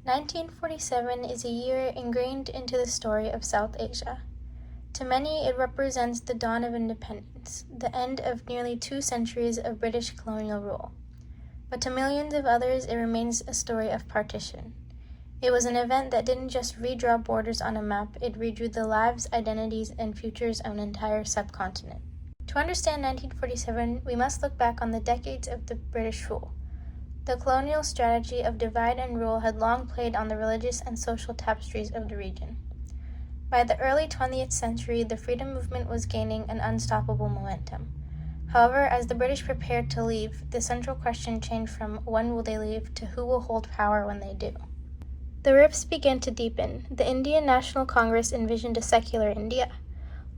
1947 is a year ingrained into the story of South Asia. To many, it represents the dawn of independence, the end of nearly 2 centuries of British colonial rule. But to millions of others, it remains a story of partition. It was an event that didn't just redraw borders on a map, it redrew the lives, identities, and futures of an entire subcontinent. To understand 1947, we must look back on the decades of the British rule. The colonial strategy of divide and rule had long played on the religious and social tapestries of the region. By the early 20th century, the freedom movement was gaining an unstoppable momentum. However, as the British prepared to leave, the central question changed from when will they leave to who will hold power when they do. The rifts began to deepen. The Indian National Congress envisioned a secular India.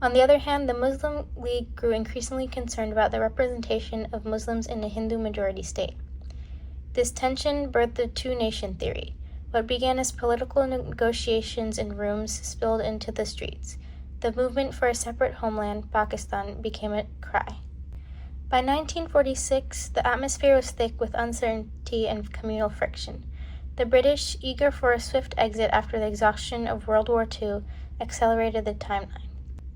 On the other hand, the Muslim League grew increasingly concerned about the representation of Muslims in a Hindu-majority state. This tension birthed the two-nation theory. What began as political negotiations in rooms spilled into the streets. The movement for a separate homeland, Pakistan, became a cry. By 1946, the atmosphere was thick with uncertainty and communal friction. The British, eager for a swift exit after the exhaustion of World War II, accelerated the timeline.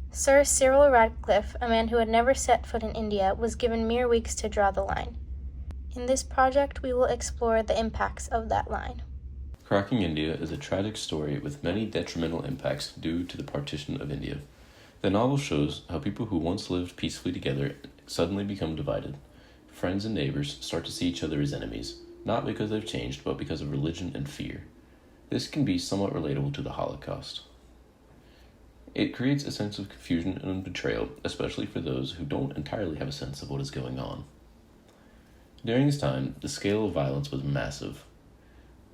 Sir Cyril Radcliffe, a man who had never set foot in India, was given mere weeks to draw the line. In this project, we will explore the impacts of that line. Cracking India is a tragic story with many detrimental impacts due to the partition of India. The novel shows how people who once lived peacefully together suddenly become divided. Friends and neighbors start to see each other as enemies, not because they've changed, but because of religion and fear. This can be somewhat relatable to the Holocaust. It creates a sense of confusion and betrayal, especially for those who don't entirely have a sense of what is going on. During this time, the scale of violence was massive.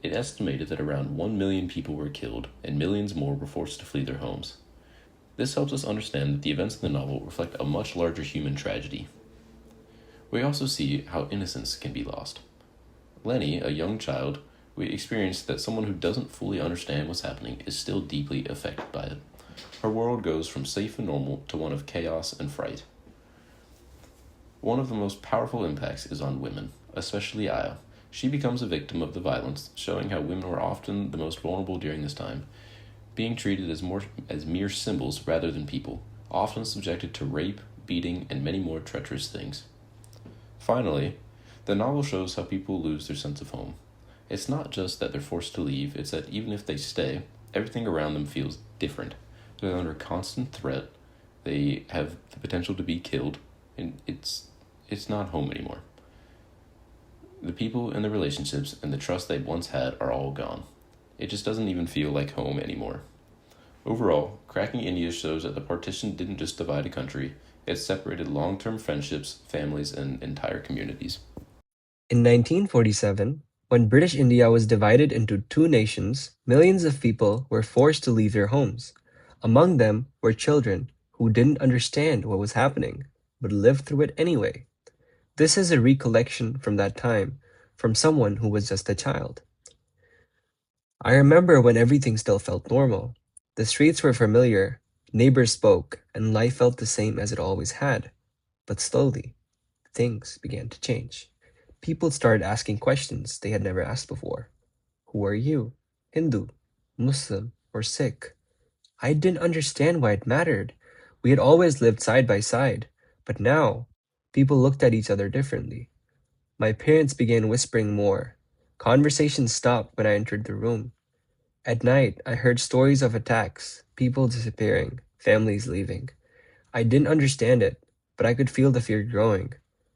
It estimated that around 1 million people were killed, and millions more were forced to flee their homes. This helps us understand that the events in the novel reflect a much larger human tragedy. We also see how innocence can be lost. Lenny, a young child, we experience that someone who doesn't fully understand what's happening is still deeply affected by it. Her world goes from safe and normal to one of chaos and fright. One of the most powerful impacts is on women, especially Aya. She becomes a victim of the violence, showing how women were often the most vulnerable during this time, being treated as mere symbols rather than people, often subjected to rape, beating, and many more treacherous things. Finally, the novel shows how people lose their sense of home. It's not just that they're forced to leave, it's that even if they stay, everything around them feels different. They're under constant threat, they have the potential to be killed, and it's not home anymore. The people and the relationships and the trust they once had are all gone. It just doesn't even feel like home anymore. Overall, Cracking India shows that the partition didn't just divide a country, it separated long-term friendships, families, and entire communities. In 1947, when British India was divided into 2 nations, millions of people were forced to leave their homes. Among them were children who didn't understand what was happening, but lived through it anyway. This is a recollection from that time, from someone who was just a child. I remember when everything still felt normal. The streets were familiar, neighbors spoke, and life felt the same as it always had. But slowly, things began to change. People started asking questions they had never asked before. Who are you? Hindu, Muslim, or Sikh? I didn't understand why it mattered. We had always lived side by side, but now, people looked at each other differently. My parents began whispering more. Conversations stopped when I entered the room. At night, I heard stories of attacks, people disappearing, families leaving. I didn't understand it, but I could feel the fear growing.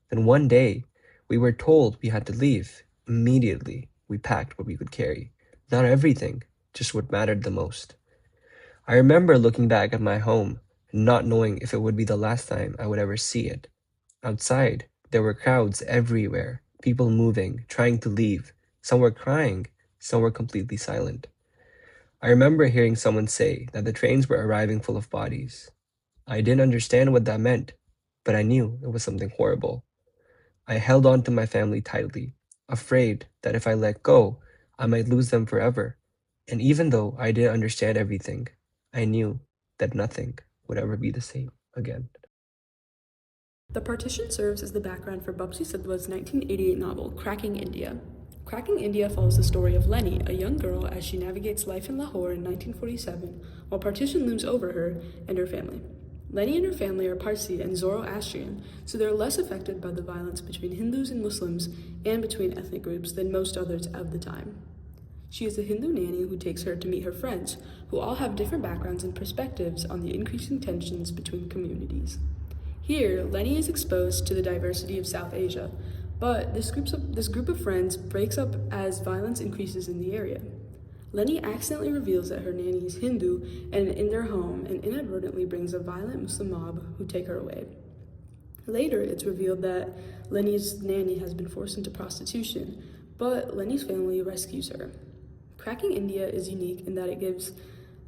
Then one day, we were told we had to leave. Immediately, we packed what we could carry. Not everything, just what mattered the most. I remember looking back at my home and not knowing if it would be the last time I would ever see it. Outside, there were crowds everywhere, people moving, trying to leave. Some were crying, some were completely silent. I remember hearing someone say that the trains were arriving full of bodies. I didn't understand what that meant, but I knew it was something horrible. I held on to my family tightly, afraid that if I let go, I might lose them forever. And even though I didn't understand everything, I knew that nothing would ever be the same again. The partition serves as the background for Babsi Sadhwa's 1988 novel, Cracking India. Cracking India follows the story of Lenny, a young girl, as she navigates life in Lahore in 1947 while partition looms over her and her family. Lenny and her family are Parsi and Zoroastrian, so they're less affected by the violence between Hindus and Muslims and between ethnic groups than most others of the time. She is a Hindu nanny who takes her to meet her friends, who all have different backgrounds and perspectives on the increasing tensions between communities. Here, Lenny is exposed to the diversity of South Asia, but this group of friends breaks up as violence increases in the area. Lenny accidentally reveals that her nanny is Hindu and in their home and inadvertently brings a violent Muslim mob who take her away. Later, it's revealed that Lenny's nanny has been forced into prostitution, but Lenny's family rescues her. Cracking India is unique in that it gives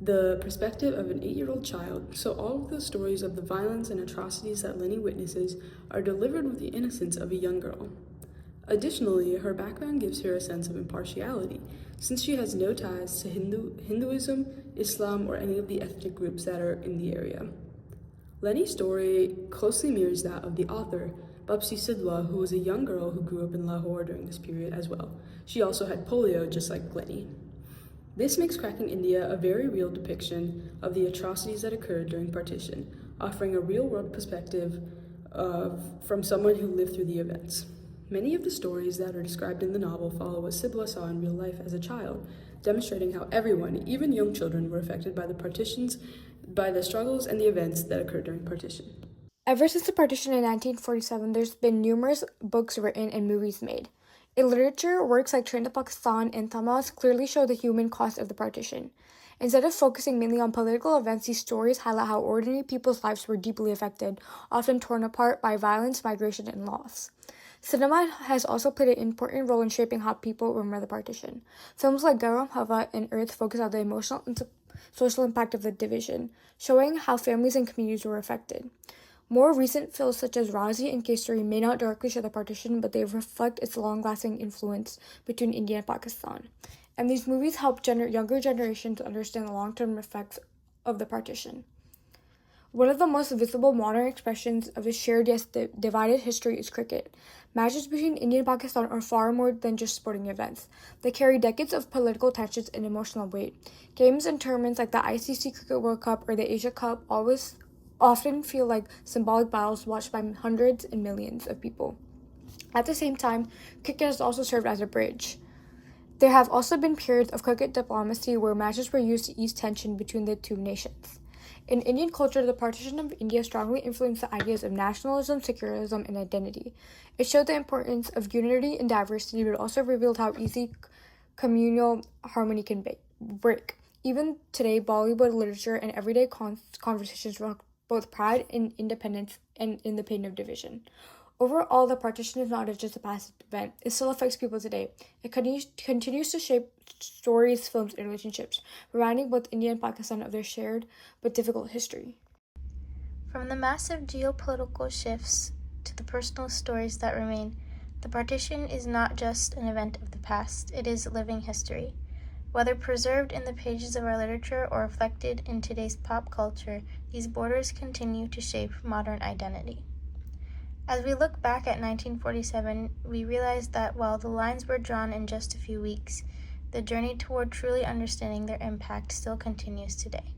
the perspective of an 8-year-old child, so all of the stories of the violence and atrocities that Lenny witnesses are delivered with the innocence of a young girl. Additionally, her background gives her a sense of impartiality, since she has no ties to Hinduism, Islam, or any of the ethnic groups that are in the area. Lenny's story closely mirrors that of the author, Bapsi Sidhwa, who was a young girl who grew up in Lahore during this period as well. She also had polio, just like Lenny. This makes Cracking India a very real depiction of the atrocities that occurred during partition, offering a real-world perspective from someone who lived through the events. Many of the stories that are described in the novel follow what Sidhwa saw in real life as a child, demonstrating how everyone, even young children, were affected by the struggles and the events that occurred during partition. Ever since the partition in 1947, there's been numerous books written and movies made. In literature, works like Train to Pakistan and Tamas clearly show the human cost of the partition. Instead of focusing mainly on political events, these stories highlight how ordinary people's lives were deeply affected, often torn apart by violence, migration, and loss. Cinema has also played an important role in shaping how people remember the partition. Films like Garam Hava and Earth focus on the emotional and social impact of the division, showing how families and communities were affected. More recent films such as Razi and Kesari may not directly show the partition, but they reflect its long-lasting influence between India and Pakistan. And these movies help younger generations understand the long-term effects of the partition. One of the most visible modern expressions of a shared yet divided history is cricket. Matches between India and Pakistan are far more than just sporting events. They carry decades of political tensions and emotional weight. Games and tournaments like the ICC Cricket World Cup or the Asia Cup often feel like symbolic battles watched by hundreds and millions of people. At the same time, cricket has also served as a bridge. There have also been periods of cricket diplomacy where matches were used to ease tension between the two nations. In Indian culture, the partition of India strongly influenced the ideas of nationalism, secularism, and identity. It showed the importance of unity and diversity, but also revealed how easy communal harmony can break. Even today, Bollywood literature and everyday conversations reflect both pride in independence and in the pain of division. Overall, the partition is not just a past event. It still affects people today. It continues to shape stories, films, and relationships, reminding both India and Pakistan of their shared but difficult history. From the massive geopolitical shifts to the personal stories that remain, the partition is not just an event of the past, it is living history. Whether preserved in the pages of our literature or reflected in today's pop culture, these borders continue to shape modern identity. As we look back at 1947, we realize that while the lines were drawn in just a few weeks, the journey toward truly understanding their impact still continues today.